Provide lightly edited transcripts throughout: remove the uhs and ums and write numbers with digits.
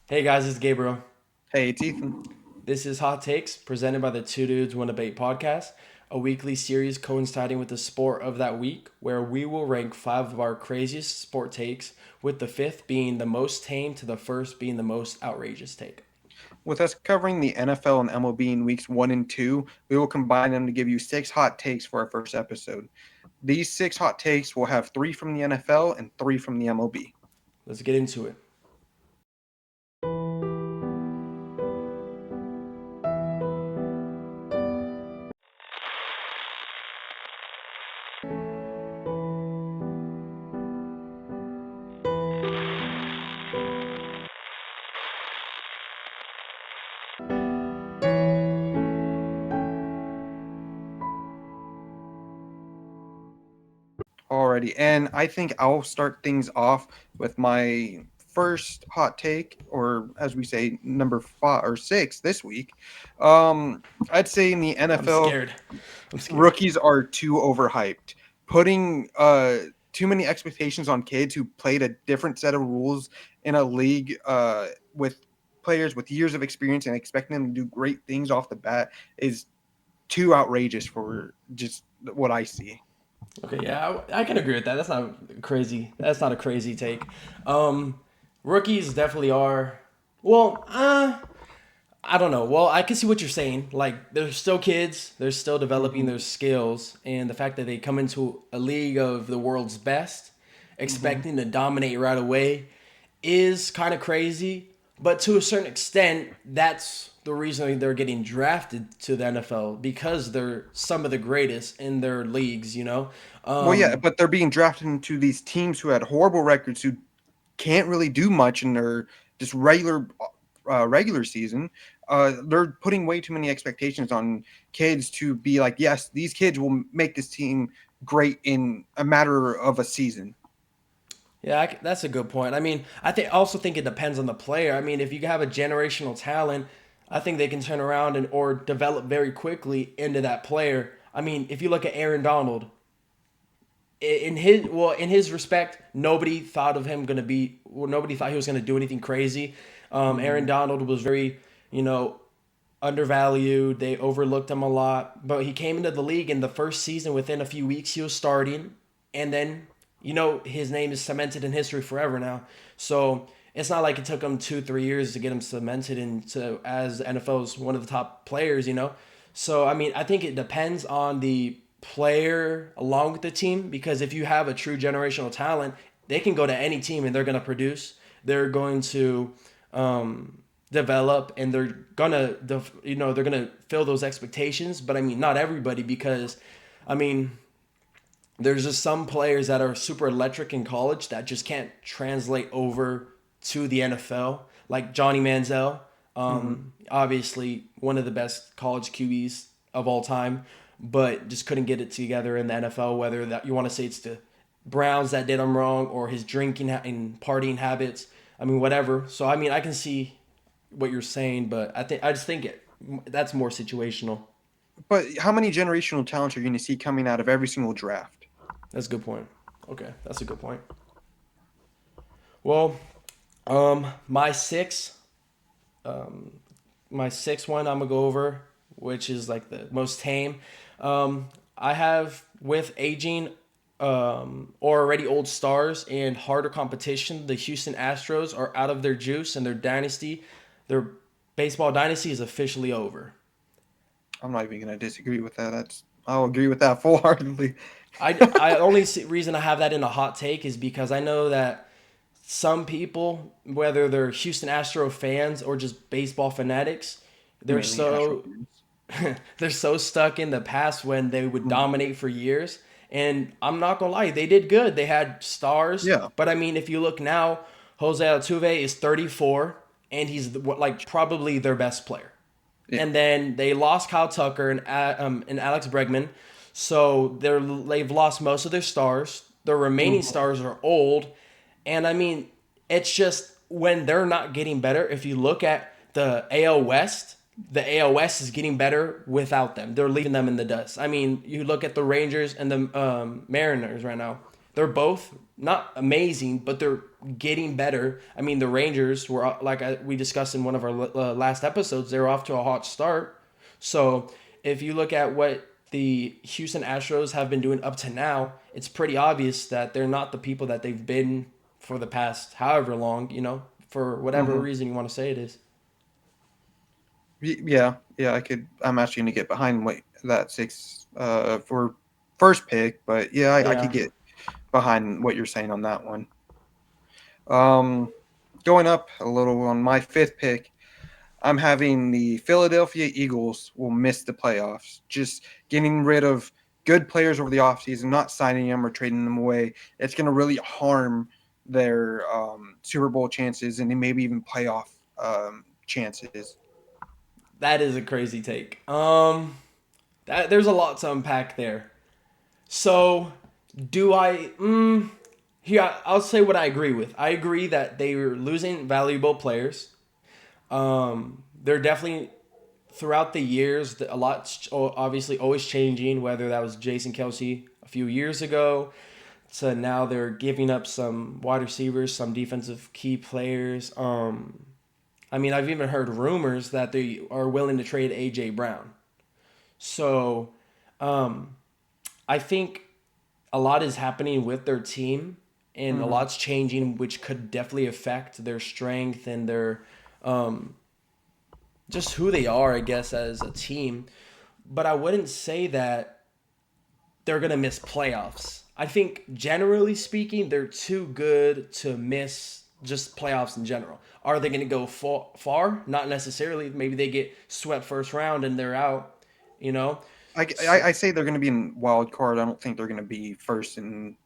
Hey guys, it's Gabriel. Hey, it's Ethan. This is Hot Takes, presented by the Two Dudes One Debate podcast, a weekly series coinciding with the sport of that week, where we will rank five of our craziest sport takes, with the fifth being the most tame to the first being the most outrageous take. With us covering the NFL and MLB in weeks 1 and 2, we will combine them to give you 6 hot takes for our first episode. These 6 hot takes will have 3 from the NFL and 3 from the MLB. Let's get into it. Alrighty, and I think I'll start things off with my first hot take, or as we say, number 5 or 6 this week. I'd say in the I'm NFL, scared. I'm scared. rookies are too overhyped. Putting too many expectations on kids who played a different set of rules in a league with players with years of experience and expecting them to do great things off the bat is too outrageous for just what I see. Okay, yeah, I can agree with that. That's not crazy. That's not a crazy take. Um, Rookies definitely are. Well, I don't know. Well, I can see what you're saying. Like, they're still kids. They're still developing Mm-hmm. their skills, and the fact that they come into a league of the world's best, Mm-hmm. expecting to dominate right away, is kind of crazy. But to a certain extent, that's the reason they're getting drafted to the NFL because they're some of the greatest in their leagues. Well, yeah, but they're being drafted into these teams who had horrible records, who can't really do much in their just regular season. They're putting way too many expectations on kids to be like, yes, these kids will make this team great in a matter of a season. Yeah, that's a good point. I mean, also think it depends on the player. I mean, if you have a generational talent, I think they can turn around and or develop very quickly into that player. I mean, if you look at Aaron Donald, in his respect, nobody thought of him gonna be. Well, nobody thought he was gonna do anything crazy. Aaron Mhm. Donald was very, undervalued. They overlooked him a lot, but he came into the league in the first season. Within a few weeks, he was starting, and then his name is cemented in history forever now. So it's not like it took him 2 3 years to get him cemented into as NFL's one of the top players. So I mean, I think it depends on the player along with the team because if you have a true generational talent, they can go to any team and they're going to produce. They're going to develop and they're gonna fill those expectations. But I mean, not everybody because I mean, there's just some players that are super electric in college that just can't translate over to the NFL, like Johnny Manziel. Mhm. Obviously, one of the best college QBs of all time, but just couldn't get it together in the NFL. Whether that you want to say it's the Browns that did him wrong or his drinking and partying habits. I mean, whatever. So I mean, I can see what you're saying, but I just think that's more situational. But how many generational talents are you going to see coming out of every single draft? That's a good point. Okay, that's a good point. Well, my my sixth one I'm gonna go over, which is like the most tame. I have with aging or already old stars and harder competition. The Houston Astros are out of their juice and their dynasty, their baseball dynasty is officially over. I'm not even going to disagree with that. I'll agree with that full heartedly. I only reason I have that in a hot take is because I know that some people, whether they're Houston Astro fans or just baseball fanatics, they're Mainly Astro so fans. they're so stuck in the past when they would Mhm. dominate for years. And I'm not gonna lie, they did good. They had stars, Yeah, but I mean, if you look now, Jose Altuve is 34, and he's like probably their best player. yeah. And then they lost Kyle Tucker and Alex Bregman, so they've lost most of their stars. Their remaining Mhm. stars are old, and I mean, it's just when they're not getting better. If you look at the AL West is getting better without them. They're leaving them in the dust. I mean, you look at the Rangers and the Mariners right now. They're both not amazing, but they're getting better. I mean, the Rangers were we discussed in one of our last episodes. They're off to a hot start. So if you look at what the Houston Astros have been doing up to now, it's pretty obvious that they're not the people that they've been for the past however long. For whatever Hmm. reason you want to say it is. Yeah, yeah, I'm actually going to get behind that six for first pick, but yeah, I could Yeah, get behind what you're saying on that one. Um, Going up a little on my fifth pick, I'm having the Philadelphia Eagles will miss the playoffs. Just getting rid of good players over the offseason, not signing them or trading them away. It's going to really harm their Super Bowl chances and maybe even playoff chances. that is a crazy take. There's a lot to unpack there. So, do I? Here, I'll say what I agree with. I agree that they were losing valuable players. They're definitely throughout the years a lot obviously always changing. Whether that was Jason Kelsey a few years ago, to now they're giving up some wide receivers, some defensive key players. I mean, I've even heard rumors that they are willing to trade AJ Brown. So, I think a lot is happening with their team and a Mm-hmm. lot's changing, which could definitely affect their strength and their um, just who they are, I guess, as a team. But I wouldn't say that they're going to miss playoffs. I think, generally speaking, they're too good to miss just playoffs in general. Are they going to go far? Not necessarily. Maybe they get swept first round and they're out, you know? I say they're going to be in wild card. I don't think they're going to be first in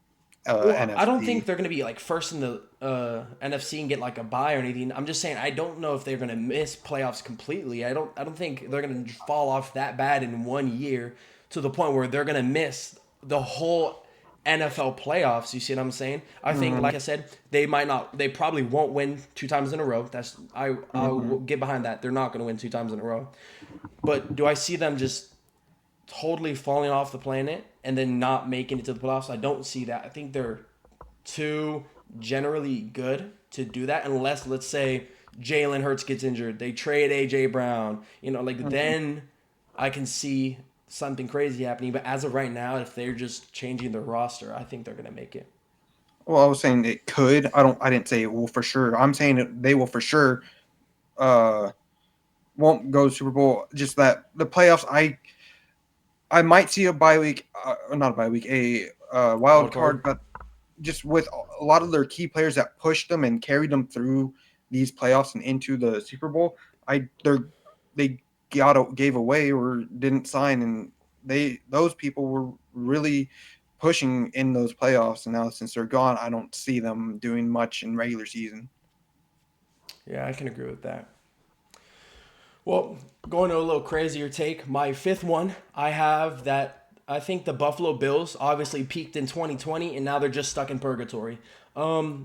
Well, I don't think NFC. they're going to be like first in the NFC and get like a bye or anything. I'm just saying I don't know if they're going to miss playoffs completely. I don't think they're going to fall off that bad in 1 year to the point where they're going to miss the whole NFL playoffs. You see what I'm saying? I think, Mm-hmm. like I said, they might not. They probably won't win 2 times in a row. Mm-hmm. I'll get behind that. They're not going to win 2 times in a row. But do I see them just totally falling off the planet and then not making it to the playoffs? I don't see that. I think they're too generally good to do that unless, let's say, Jalen Hurts gets injured. They trade AJ Brown. Mm-hmm. Then I can see something crazy happening. But as of right now, if they're just changing their roster, I think they're gonna make it. Well, I was saying it could. I didn't say it will for sure. I'm saying they will for sure. Uh, won't go to Super Bowl. Just that the playoffs. I might see a bye week, not a bye week, a Wild wild card. card, but just with a lot of their key players that pushed them and carried them through these playoffs and into the Super Bowl, they gave away or didn't sign, and those people were really pushing in those playoffs. And now since they're gone, I don't see them doing much in regular season. Yeah, I can agree with that. Well, going to a little crazier take, my fifth one, I have that I think the Buffalo Bills obviously peaked in 2020 and now they're just stuck in purgatory.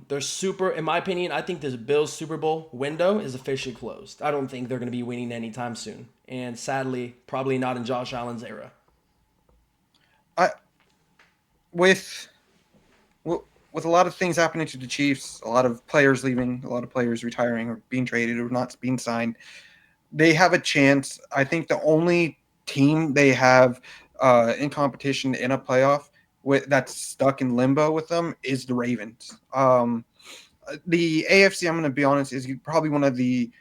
They're super, in my opinion, I think this Bills Super Bowl window is officially closed. I don't think they're going to be winning anytime soon. And sadly, probably not in Josh Allen's era. I with with a lot of things happening to the Chiefs, a lot of players leaving, a lot of players retiring or being traded or not being signed, they have a chance. I think the only team they have in competition in a playoff that's stuck in limbo with them is the Ravens. The AFC, I'm going to be honest, is probably one of the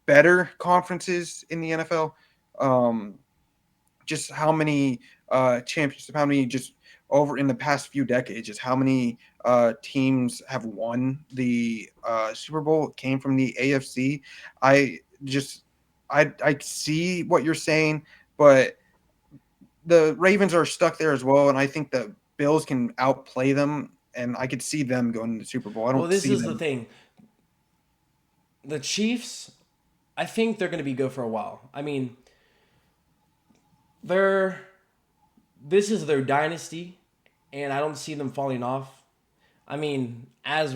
better conferences in the NFL. Um, just how many championships, how many just over in the past few decades, just how many teams have won the Super Bowl came from the AFC. I just I see what you're saying, but the Ravens are stuck there as well, and I think the Bills can outplay them, and I could see them going to the Super Bowl. I Well, don't this see is the them. thing. The Chiefs, I think they're going to be good for a while. I mean, they're this is their dynasty, and I don't see them falling off. I mean, as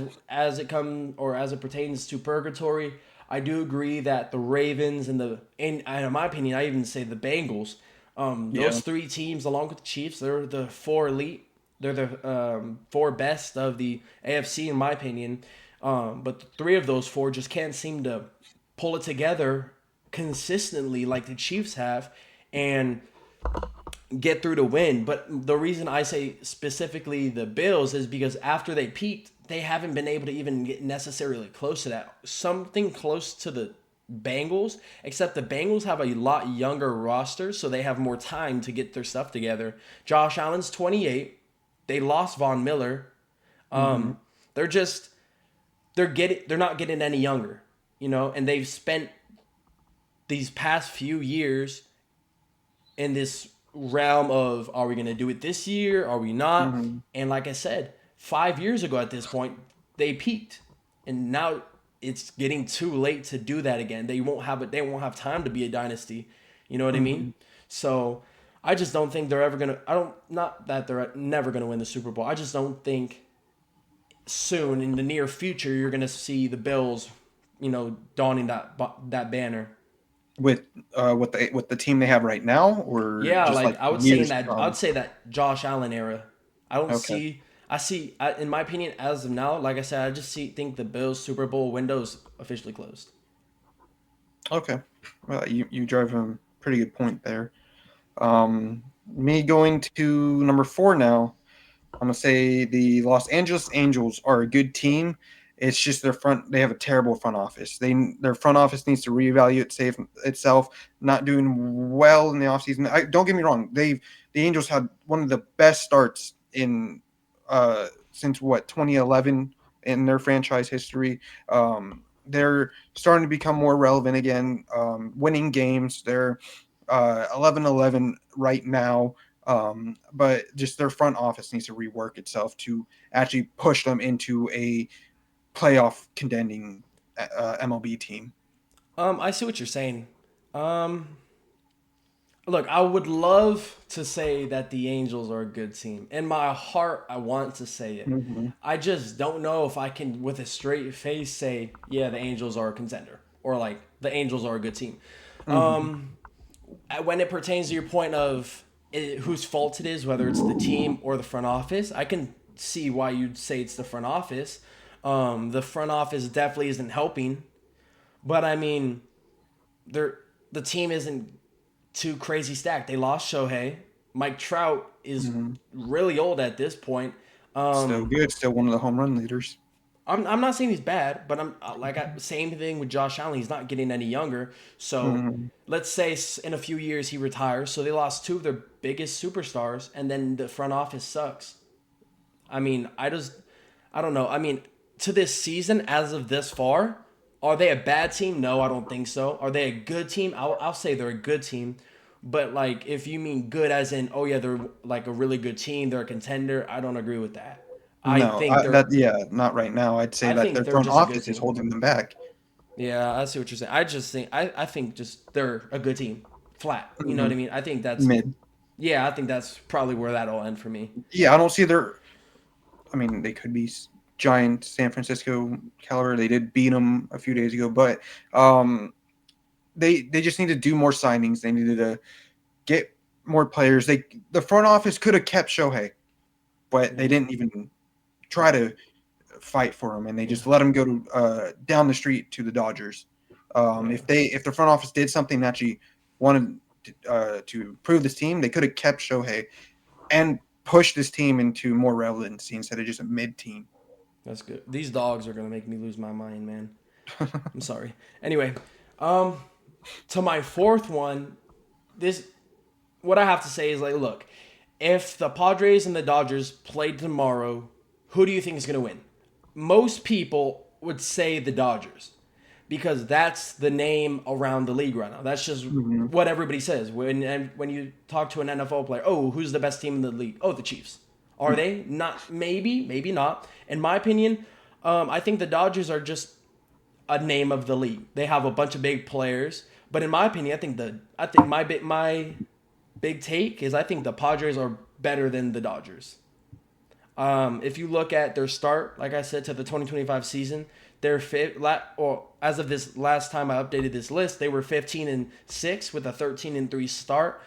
it comes or as it pertains to purgatory, I do agree that the Ravens and in my opinion, I even say the Bengals, Yeah. those three teams along with the Chiefs, they're the four elite. They're the four best of the AFC in my opinion. But the three of those four just can't seem to pull it together consistently like the Chiefs have and get through to win. But the reason I say specifically the Bills is because after they peaked, they haven't been able to even get necessarily close to that. Something close to the Bengals, except the Bengals have a lot younger roster, so they have more time to get their stuff together. Josh Allen's 28. They lost Von Miller. Hmm. They're just they're not getting any younger, and they've spent these past few years in this realm of are we going to do it this year? Are we not? Hmm. And like I said, 5 years ago at this point, they peaked, and now it's getting too late to do that again. They won't have it. They won't have time to be a dynasty. You know what I mean? Hmm. So I just don't think they're ever gonna. I don't. Not that they're never gonna win the Super Bowl. I just don't think soon in the near future you're gonna see the Bills, donning that banner. With with the team they have right now, or Yeah, just like like I would say in years to that I would come. say that Josh Allen era. I don't Okay. see in my opinion as of now, like I said, I just think the Bills Super Bowl window is officially closed. Okay. Well, you drive a pretty good point there. Me going to number four now. I'm gonna say the Los Angeles Angels are a good team. It's just their front. They have a terrible front office. Their front office needs to reevaluate itself. Not doing well in the offseason. Don't get me wrong. The Angels had one of the best starts in since what 2011 in their franchise history. They're starting to become more relevant again, winning games. They're 11-11 right now, but just their front office needs to rework itself to actually push them into a playoff contending MLB team. I see what you're saying. Um, Look, I would love to say that the Angels are a good team. In my heart, I want to say it. Hmm. I just don't know if I can, with a straight face, say, yeah, the Angels are a contender or like the Angels are a good team. Hmm. When it pertains to your point of whose fault it is, whether it's the team or the front office, I can see why you'd say it's the front office. The front office definitely isn't helping, but I mean, they're the team isn't too crazy stacked. They lost Shohei. Mike Trout is Hmm. really old at this point. Still good. Still one of the home run leaders. I'm not saying he's bad, but same thing with Josh Allen. He's not getting any younger. So Hmm. let's say in a few years he retires. So they lost two of their biggest superstars, and then the front office sucks. I mean, I don't know. I mean, to this season, as of this far, are they a bad team? No, I don't think so. Are they a good team? I'll say they're a good team. But like, if you mean good as in, oh yeah, they're like a really good team, they're a contender. I don't agree with that. I No, think that yeah, not right now. I'd say I that think their they're front just a good office is team. holding them back. Yeah, I see what you're saying. I think just they're a good team, flat. You know Hmm. what I mean? I think that's Mid. yeah. I think that's probably where that'll end for me. Yeah, I don't see their. I mean, they could be giant San Francisco caliber. They did beat them a few days ago, but um, they just need to do more signings. They needed to get more players. The front office could have kept Shohei, but they Yeah, didn't even try to fight for him, and they yeah, just let him go to down the street to the Dodgers. yeah. If the front office did something that actually wanted to improve this team, they could have kept Shohei and pushed this team into more relevancy instead of just a mid team. That's good. These dogs are gonna make me lose my mind, man. I'm sorry. Anyway, um, to my fourth one, this what I have to say is like, look, if the Padres and the Dodgers played tomorrow, who do you think is gonna win? Most people would say the Dodgers because that's the name around the league right now. That's just Hmm. what everybody says when you talk to an NFL player. Oh, who's the best team in the league? Oh, the Chiefs. Are they? Not maybe, maybe not. In my opinion, I think the Dodgers are just a name of the league. They have a bunch of big players, but in my opinion, I think my big take is I think the Padres are better than the Dodgers. If you look at their start, like I said, to the 2025 season, they're or as of this last time I updated this list, they were 15-6 with a 13-3 start.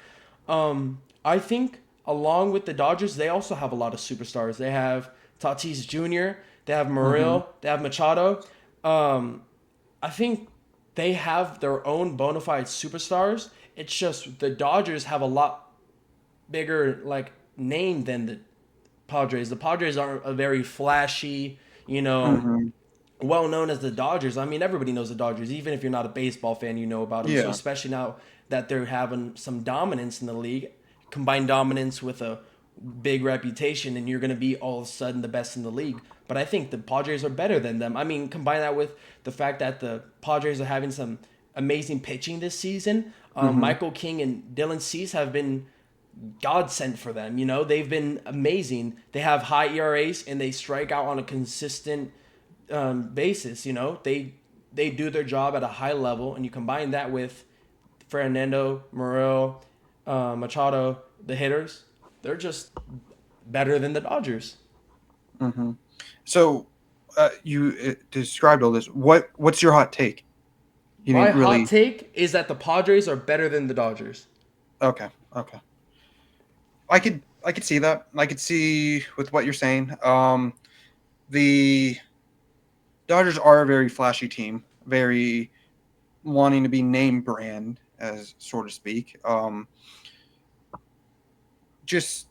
I think along with the Dodgers, they also have a lot of superstars. They have Tatis Jr., they have Mm-hmm. Morel, they have Machado. Um, I think they have their own bona fide superstars. It's just the Dodgers have a lot bigger like name than the Padres. The Padres aren't a very flashy, you know, Mm-hmm. well known as the Dodgers. I mean, everybody knows the Dodgers. Even if you're not a baseball fan, you know about them. So Yeah. especially now that they're having some dominance in the league, combine dominance with a big reputation, and you're going to be all of a sudden the best in the league. But I think the Padres are better than them. I mean, combine that with the fact that the Padres are having some amazing pitching this season. Mm-hmm. Michael King and Dylan Cease have been God sent for them. You know, they've been amazing. They have high ERAs and they strike out on a consistent basis. You know, they do their job at a high level, and you combine that with Fernando, Morel, Machado, the hitters. They're just better than the Dodgers. Mm-hmm. So, you described all this. What's your hot take? You My didn't hot really. take is that the Padres are better than the Dodgers. Okay. Okay. I could see that. I could see with what you're saying. The Dodgers are a very flashy team, very wanting to be name brand, as so to speak. Just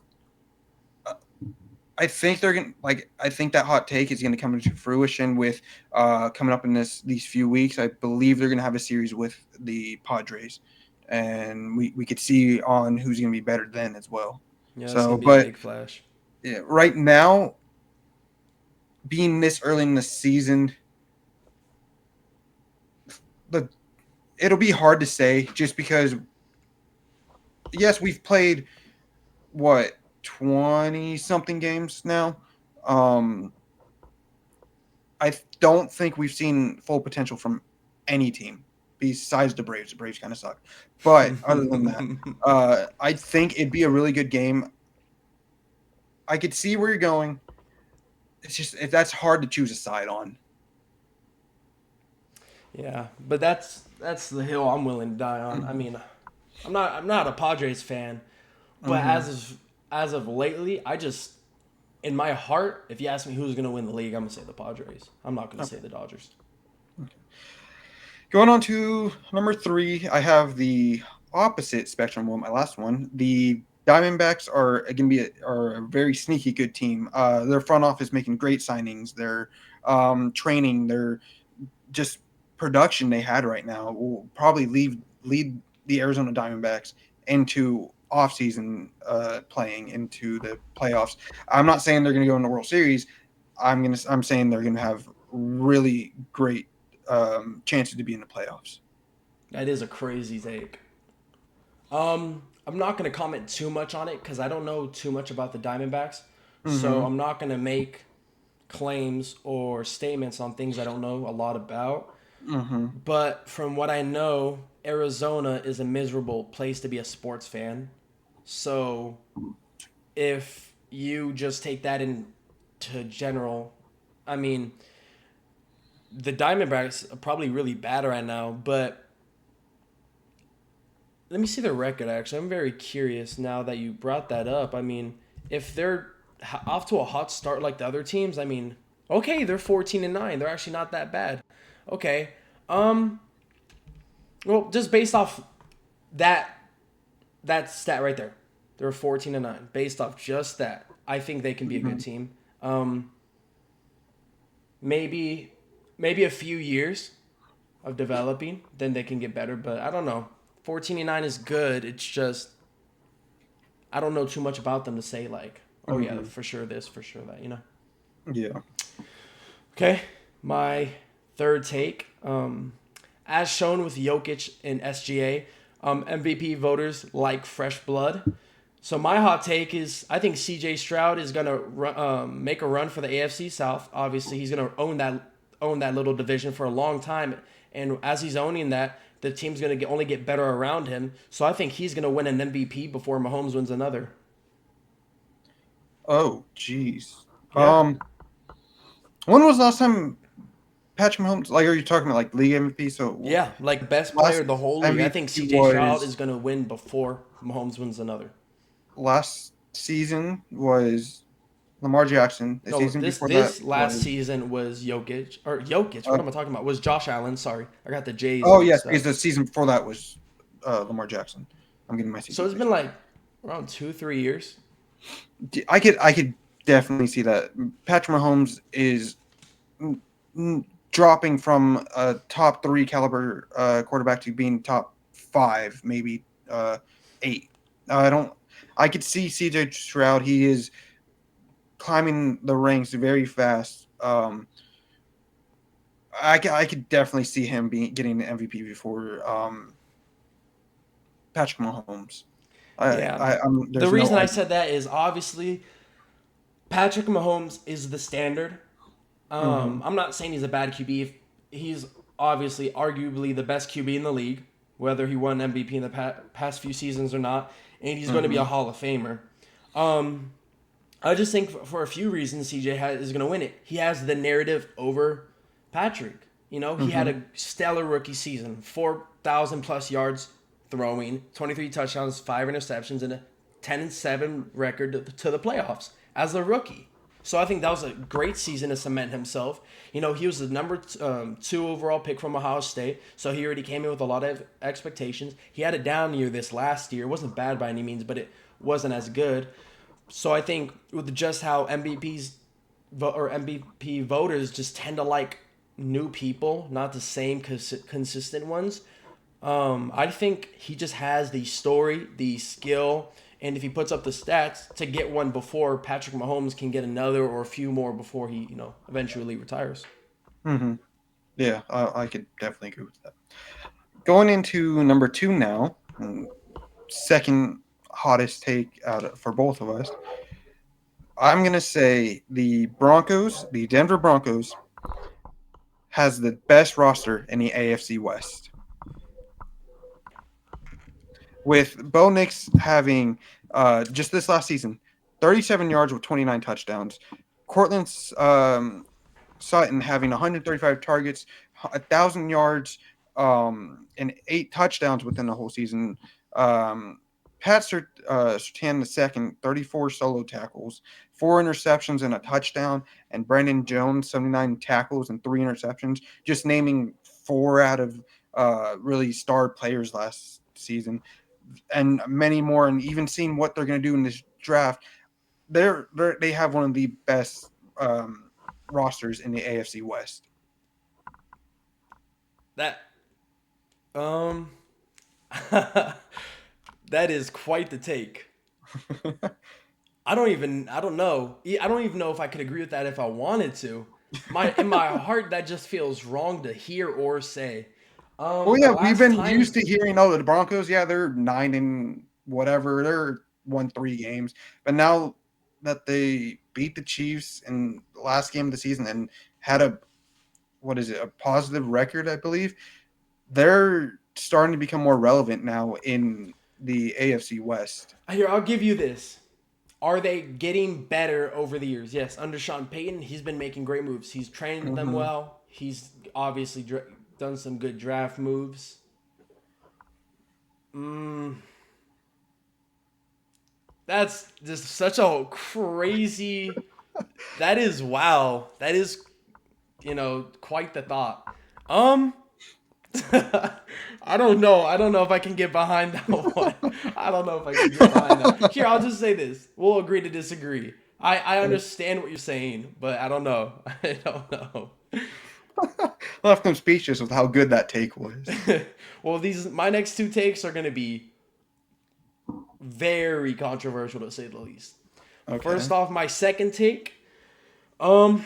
I think they're gonna like. I think that hot take is gonna come into fruition with coming up in these few weeks. I believe they're gonna have a series with the Padres, and we could see on who's gonna be better then as well. Yeah, it's So, gonna be a but big flash. yeah, right now, being this early in the season, the it'll be hard to say just because yes, we've played what 20 something games now. Um, I don't think we've seen full potential from any team besides the Braves. The Braves kind of suck, but other than that, I think it'd be a really good game. I could see where you're going. It's just if that's hard to choose a side on. Yeah, but that's the hill I'm willing to die on. I Mm-hmm. mean, I'm not a Padres fan, but Mm-hmm. as of lately, I just in my heart, if you ask me who's gonna win the league, I'm gonna say the Padres. I'm not gonna say Okay. the Dodgers. Going on to number three, I have the opposite spectrum one. My last one, the Diamondbacks are going to be are a very sneaky good team. Their front office making great signings. Their training, their just production they had right now will probably lead the Arizona Diamondbacks into offseason playing into the playoffs. I'm not saying they're going to go in the World Series. I'm saying they're going to have really great chances to be in the playoffs. That is a crazy take. I'm not gonna comment too much on it because I don't know too much about the Diamondbacks, so Mm-hmm. I'm not gonna make claims or statements on things I don't know a lot about. Mm-hmm. But from what I know, Arizona is a miserable place to be a sports fan. So if you just take that into general, I mean, the Diamondbacks are probably really bad right now, but let me see the record actually. I'm very curious now that you brought that up. I mean, if they're off to a hot start like the other teams, I mean, okay, they're 14-9. They're actually not that bad. Okay. Um well, just based off that that stat right there. They're 14-9 based off just that. I think they can be a good Mm-hmm. team. Um maybe maybe a few years of developing, then they can get better, but I don't know. 14-9 is good. It's just I don't know too much about them to say like, oh yeah, Mm-hmm. for sure this, for sure that, you know. Yeah. Okay, my third take. As shown with Jokic in SGA, MVP voters like fresh blood. So my hot take is I think CJ Stroud is gonna make a run for the AFC South. Obviously, he's gonna own that little division for a long time, and as he's owning that, the team's gonna only get better around him. So I think he's gonna win an MVP before Mahomes wins another. Oh, jeez. Yeah, When was the last time Patrick Mahomes? Like, are you talking about like league MVP? So yeah, like best player last of the whole league. I think MVP CJ Stroud is was gonna win before Mahomes wins another. last season was Lamar Jackson. The No, season this before that this last was. season was Jokic. What Uh, am I talking about? Was Josh Allen? Sorry, I got the J's oh yes, mixed because up. the season before that was Lamar Jackson. I'm getting my So seasons it's been mixed up. like around 2-3 years. I could definitely see that. Patrick Mahomes is mm, dropping from a top three caliber quarterback to being top five, maybe eight. I don't. I could see CJ Stroud. He is climbing the ranks very fast. I could definitely see him being getting the MVP before Patrick Mahomes. Yeah. The There's no reason I argument. said that is obviously Patrick Mahomes is the standard. Hmm. I'm not saying he's a bad QB. He's obviously arguably the best QB in the league, whether he won MVP in the past few seasons or not, and he's going to be a Hmm. Hall of Famer. Um, I just think for a few reasons is going to win it. He has the narrative over Patrick. You know, he had Hmm. a stellar rookie season, 4,000 plus yards throwing, 23 touchdowns, 5 interceptions, and a 10-7 record to the playoffs as a rookie. So I think that was a great season to cement himself. You know, he was the number two overall pick from Ohio State, so he already came in with a lot of expectations. He had a down year this last year. It wasn't bad by any means, but it wasn't as good. So I think with just how MVP voters just tend to like new people, not the same consistent ones. I think he just has the story, the skill, and if he puts up the stats to get one before Patrick Mahomes can get another or a few more before he, eventually retires. Hmm. Yeah, I could definitely agree with that. Going into number two now, second hottest take for both of us. I'm gonna say the Broncos, the Denver Broncos, has the best roster in the AFC West. With Bo Nix having just this last season 37 yards with 29 touchdowns, Cortland Sutton having 135 targets, 1,000 yards, and 8 touchdowns within the whole season. Um, Pat Surtain the second, 34 solo tackles, 4 interceptions and a touchdown, and Brandon Jones, 79 tackles and 3 interceptions. Just naming four out of really star players last season, and many more. And even seeing what they're going to do in this draft, they have one of the best rosters in the AFC West. That um that is quite the take. I don't know. I don't even know if I could agree with that if I wanted to. In my heart that just feels wrong to hear or say. Well, The yeah, we've last been used time to hearing, oh, the Broncos, yeah, they're 9 and whatever, they're won 3 games, but now that they beat the Chiefs in the last game of the season and had a a positive record, I believe, they're starting to become more relevant now in the AFC West. here, I'll give you this. Are they getting better over the years? Yes, under Sean Payton, he's been making great moves. He's trained them Hmm. well. He's obviously done some good draft moves. Mm, that's just such a crazy. That is wow. That is quite the thought. Um, I don't know. I don't know if I can get behind that one. I don't know if I can get behind that. Here, I'll just say this. We'll agree to disagree. I understand what you're saying, but I don't know. I don't know. Left them speechless with how good that take was. Well, these my next two takes are going to be very controversial to say the least. First Okay. off, my second take, um,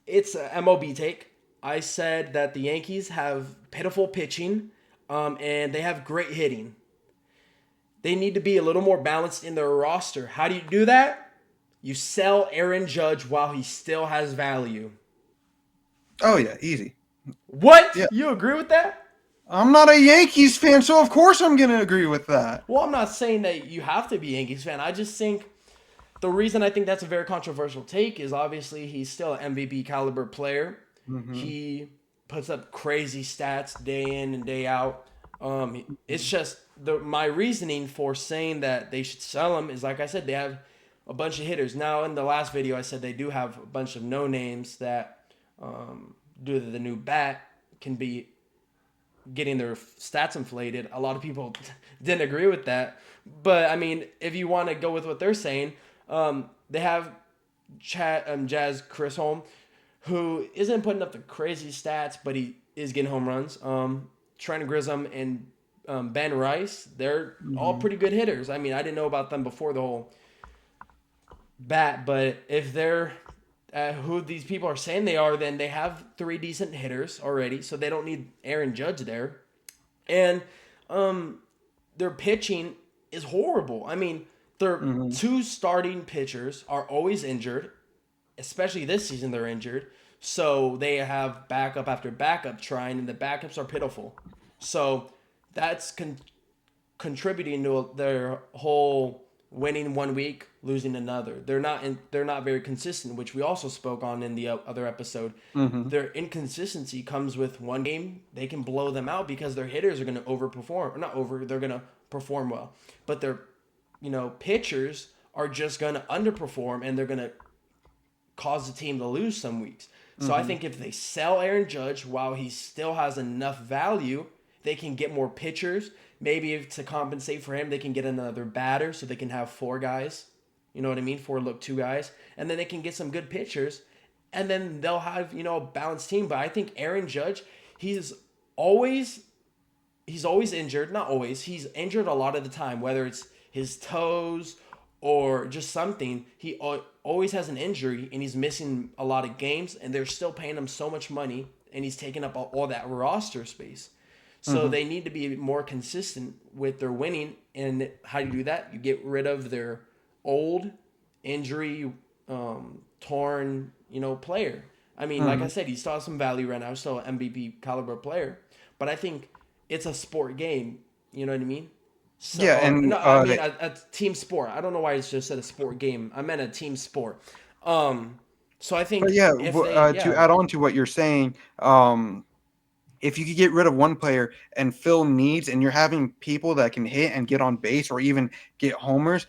it's a MLB take. I said that the Yankees have pitiful pitching, and they have great hitting. They need to be a little more balanced in their roster. How do you do that? You sell Aaron Judge while he still has value. Oh yeah, easy. What? Yeah. You agree with that? I'm not a Yankees fan, so of course I'm going to agree with that. Well, I'm not saying that you have to be a Yankees fan. I just think the reason I think that's a very controversial take is obviously he's still an MVP caliber player. Hmm. He puts up crazy stats day in and day out. It's just my reasoning for saying that they should sell him is like I said, they have a bunch of hitters. Now in the last video, I said they do have a bunch of no names that, due to the new bat, can be getting their stats inflated. A lot of people didn't agree with that, but I mean, if you want to go with what they're saying, they have Jazz Chris Home, who isn't putting up the crazy stats, but he is getting home runs. Trent Grissom and Ben Rice, they're all Mhm. pretty good hitters. I mean, I didn't know about them before the whole bat, but if they're who these people are saying they are, then they have three decent hitters already, so they don't need Aaron Judge there. And um, their pitching is horrible. I mean, their Mhm. two starting pitchers are always injured, especially this season they're injured. So they have backup after backup trying, and the backups are pitiful. So that's contributing to their whole winning one week, losing another. They're not very consistent, which we also spoke on in the other episode. Mhm. Their inconsistency comes with one game they can blow them out because their hitters are going to overperform, or not over, they're going to perform well, but their pitchers are just going to underperform and they're going to cause the team to lose some weeks. So I Mhm. think if they sell Aaron Judge while he still has enough value, they can get more pitchers. Maybe if to compensate for him, they can get another batter so they can have four guys. You know what I mean? Four look two guys. And then they can get some good pitchers. And then they'll have, a balanced team. But I think Aaron Judge, he's always he's always injured. Not always. He's injured a lot of the time, whether it's his toes or just something. He always has an injury and he's missing a lot of games, and they're still paying him so much money, and he's taking up all that roster space. So Mhm. they need to be more consistent with their winning. And how do you do that? You get rid of their old injury torn, player. I mean, like I Mhm. said, he still has some value right now, still an MVP caliber player. But I think it's a sport game. You know what I mean? So, Yeah, and no, I mean a team sport. I don't know why I just said a sport game. I meant a team sport. Um, so I but think yeah, if they, to yeah, add on to what you're saying, if you could get rid of one player and fill needs, and you're having people that can hit and get on base or even get homers,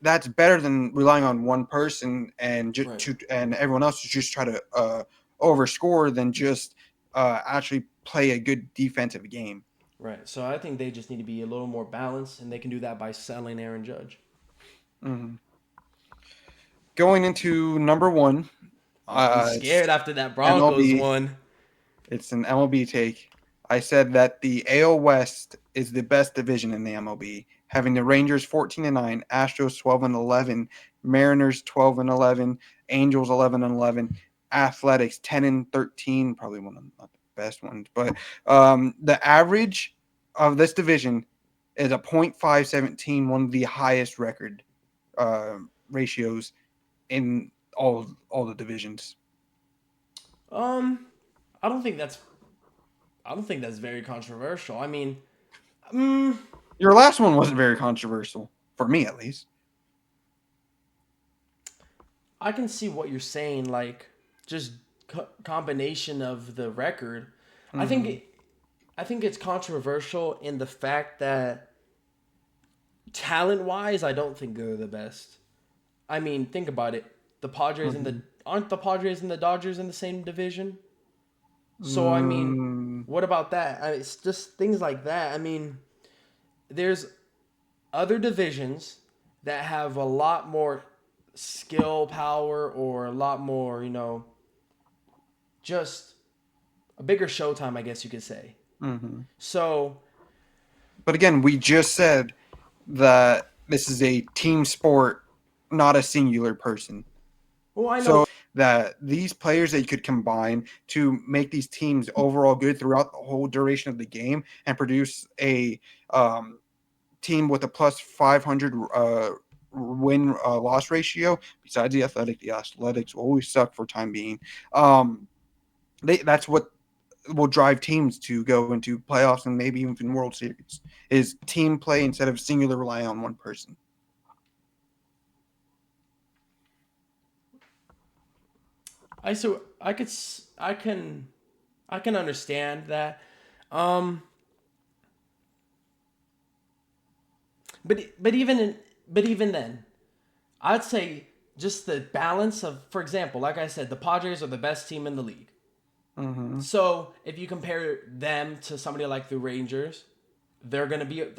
that's better than relying on one person and right, and everyone else to just try to overscore than just actually play a good defensive game. right. So I think they just need to be a little more balanced, and they can do that by selling Aaron Judge. Mhm. Going into number one, I'm it's scared after that Broncos MLB. one. It's an MLB take. I said that the AL West is the best division in the MLB, having the Rangers 14-9, Astros 12-11, Mariners 12-11, Angels 11-11, Athletics 10-13, probably one of not the best ones, but the average of this division is a .517, one of the highest record uh, ratios in all the divisions. Um, I don't think that's I don't think that's very controversial. I mean, mm, Your last one wasn't very controversial, for me at least. I can see what you're saying. Like, just combination of the record. I think Mm-hmm. it, I think it's controversial in the fact that talent wise, I don't think they're the best. I mean, think about it. The Padres and Mm-hmm. the aren't the Padres and the Dodgers in the same division? So I mean, Mm, what about that? It's just things like that. I mean, there's other divisions that have a lot more skill power or a lot more, just a bigger showtime, I guess you could say. mm-hmm. So, But again, we just said that this is a team sport, not a singular person. well, I know. So that these players that you could combine to make these teams overall good throughout the whole duration of the game and produce a team with a plus 500 win loss ratio. Besides the Athletics will always suck for time being. Um, that's what will drive teams to go into playoffs and maybe even World Series is team play instead of singular rely on one person. I so I could I can understand that. Um, but even then, I'd say just the balance of, for example, like I said, the Padres are the best team in the league. Mm-hmm. So if you compare them to somebody like the Rangers, they're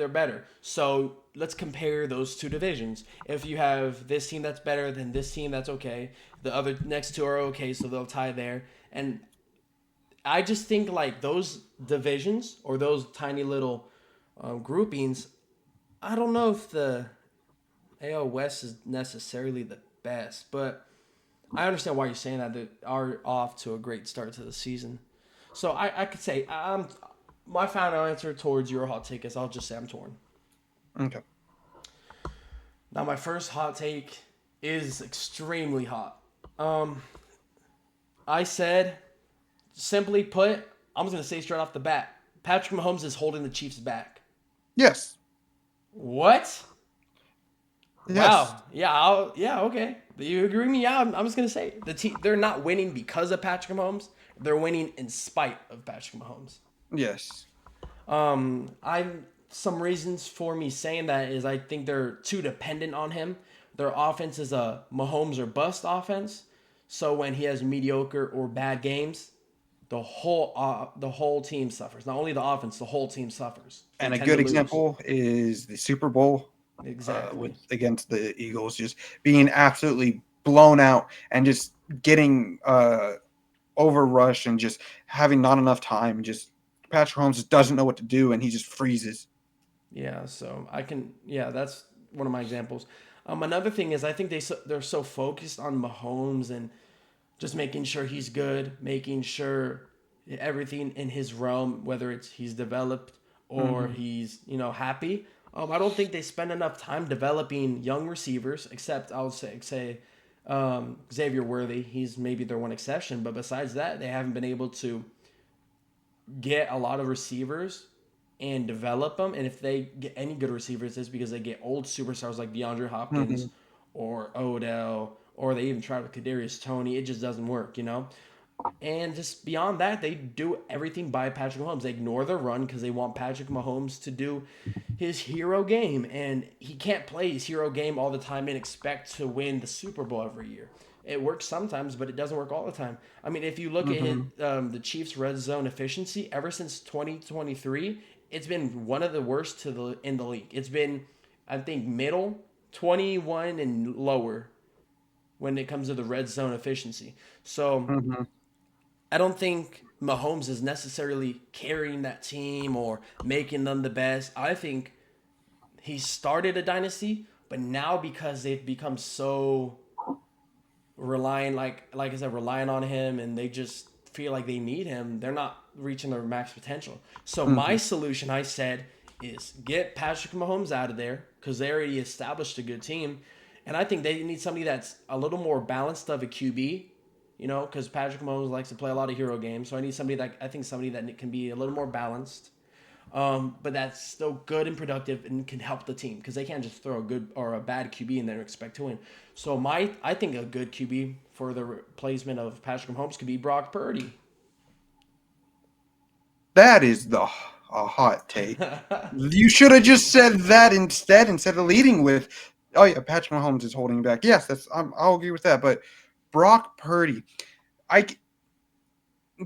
better. So let's compare those two divisions. If you have this team that's better than this team that's okay, the other next two are okay, so they'll tie there. And I just think like those divisions or those tiny little groupings, I don't know if the AL West is necessarily the best, but I understand why you're saying that. They are off to a great start to the season. So I could say my final answer towards your hot take is I'll just say I'm torn. Okay. Now my first hot take is extremely hot. Um, I said, simply put, I'm just gonna say straight off the bat, Patrick Mahomes is holding the Chiefs back. Yes. What? Yes. Wow. Yeah. Yeah. Okay. You agree with me? Yeah. I'm just gonna say they're not winning because of Patrick Mahomes. They're winning in spite of Patrick Mahomes. Yes. I'm some reasons for me saying that is I think they're too dependent on him. Their offense is a Mahomes or bust offense. So when he has mediocre or bad games, the whole team suffers. Not only the offense, the whole team suffers. They And a tend to good lose. example is the Super Bowl Exactly. with against the Eagles, just being absolutely blown out and just getting overrushed and just having not enough time. Just Patrick Holmes just doesn't know what to do and he just freezes. Yeah, so I can. Yeah, that's one of my examples. Another thing is I think they're so focused on Mahomes and just making sure he's good, making sure everything in his realm, whether it's he's developed or Mm-hmm. he's happy. I don't think they spend enough time developing young receivers, except I'll say Xavier Worthy. He's maybe their one exception, but besides that, they haven't been able to get a lot of receivers and develop them. And if they get any good receivers, it's because they get old superstars like DeAndre Mm-hmm. Hopkins or Odell, or they even try with Kadarius Toney. It just doesn't work. And just beyond that, they do everything by Patrick Mahomes. They ignore the run because they want Patrick Mahomes to do his hero game, and he can't play his hero game all the time and expect to win the Super Bowl every year. It works sometimes, but it doesn't work all the time. I mean, if you look at Mm-hmm. the Chiefs' red zone efficiency ever since 2023, it's been one of the worst in the league. It's been, I think, middle 21 and lower when it comes to the red zone efficiency. So Mm-hmm. I don't think Mahomes is necessarily carrying that team or making them the best. I think he started a dynasty, but now because they've become so relying, like I said, relying on him, and they just feel like they need him, they're not reaching their max potential. So my Mm-hmm. solution, I said, is get Patrick Mahomes out of there because they already established a good team, and I think they need somebody that's a little more balanced of a QB. Because Patrick Mahomes likes to play a lot of hero games, so I need somebody that can be a little more balanced, but that's still good and productive and can help the team because they can't just throw a good or a bad QB in there and expect to win. So I think a good QB for the replacement of Patrick Mahomes could be Brock Purdy. That is a hot take. You should have just said that instead of leading with, "Oh yeah, Patrick Mahomes is holding back." Yes, I'll agree with that. But Brock Purdy, I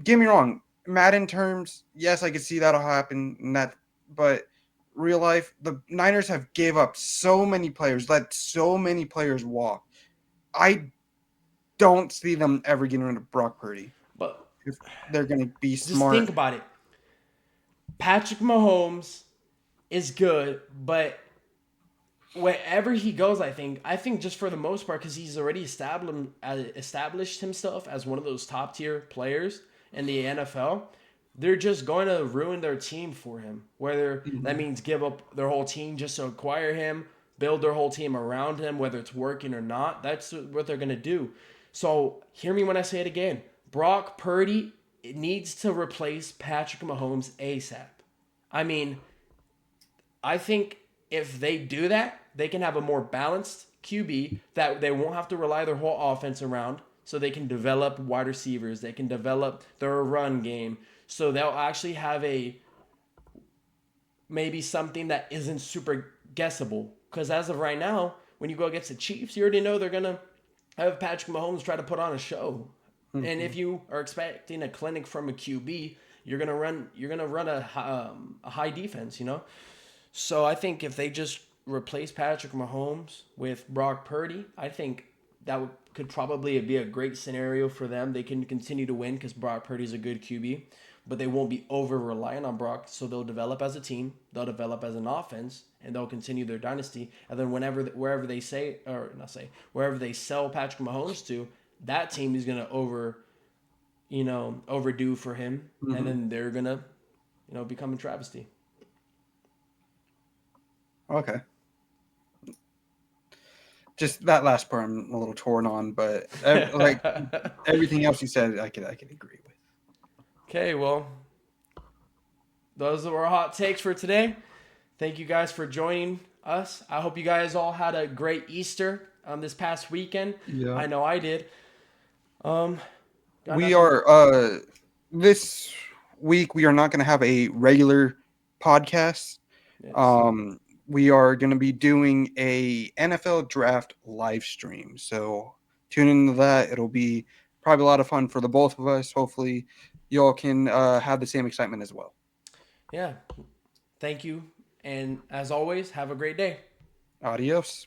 get me wrong, Madden terms, yes, I could see that'll happen. And that, but real life, the Niners have gave up so many players, let so many players walk. I don't see them ever getting rid of Brock Purdy But if they're going to be just think smart. about it. Patrick Mahomes is good, but wherever he goes, I think just for the most part, because he's already established himself as one of those top tier players in the NFL. They're just going to ruin their team for him. Whether that Mhm. means give up their whole team just to acquire him, build their whole team around him, whether it's working or not. That's what they're going to do. So hear me when I say it again. Brock Purdy needs to replace Patrick Mahomes ASAP. I mean, I think if they do that, they can have a more balanced QB that they won't have to rely their whole offense around. So they can develop wide receivers, they can develop their run game. So they'll actually have a maybe something that isn't super guessable. Because as of right now, when you go against the Chiefs, you already know they're gonna have Patrick Mahomes try to put on a show. And Mhm. if you are expecting a clinic from a QB, you're gonna run a high defense, you know. So I think if they just replace Patrick Mahomes with Brock Purdy, I think could probably be a great scenario for them. They can continue to win because Brock Purdy's a good QB, but they won't be over reliant on Brock. So they'll develop as a team, they'll develop as an offense, and they'll continue their dynasty. And then wherever they say or not say wherever they sell Patrick Mahomes to, that team is gonna overdo for him, and Mhm. then they're gonna become a travesty. Okay. Just that last part I'm a little torn on, but like everything else you said, I could agree with. Okay, well, those are our hot takes for today. Thank you guys for joining us. I hope you guys all had a great Easter this past weekend. Yeah. I know I did. Um, got We nothing. are this week we are not going to have a regular podcast. Yes. We are going to be doing a NFL draft live stream. So tune into that. It'll be probably a lot of fun for the both of us. Hopefully, y'all can have the same excitement as well. Yeah. Thank you, and as always, have a great day. Adios.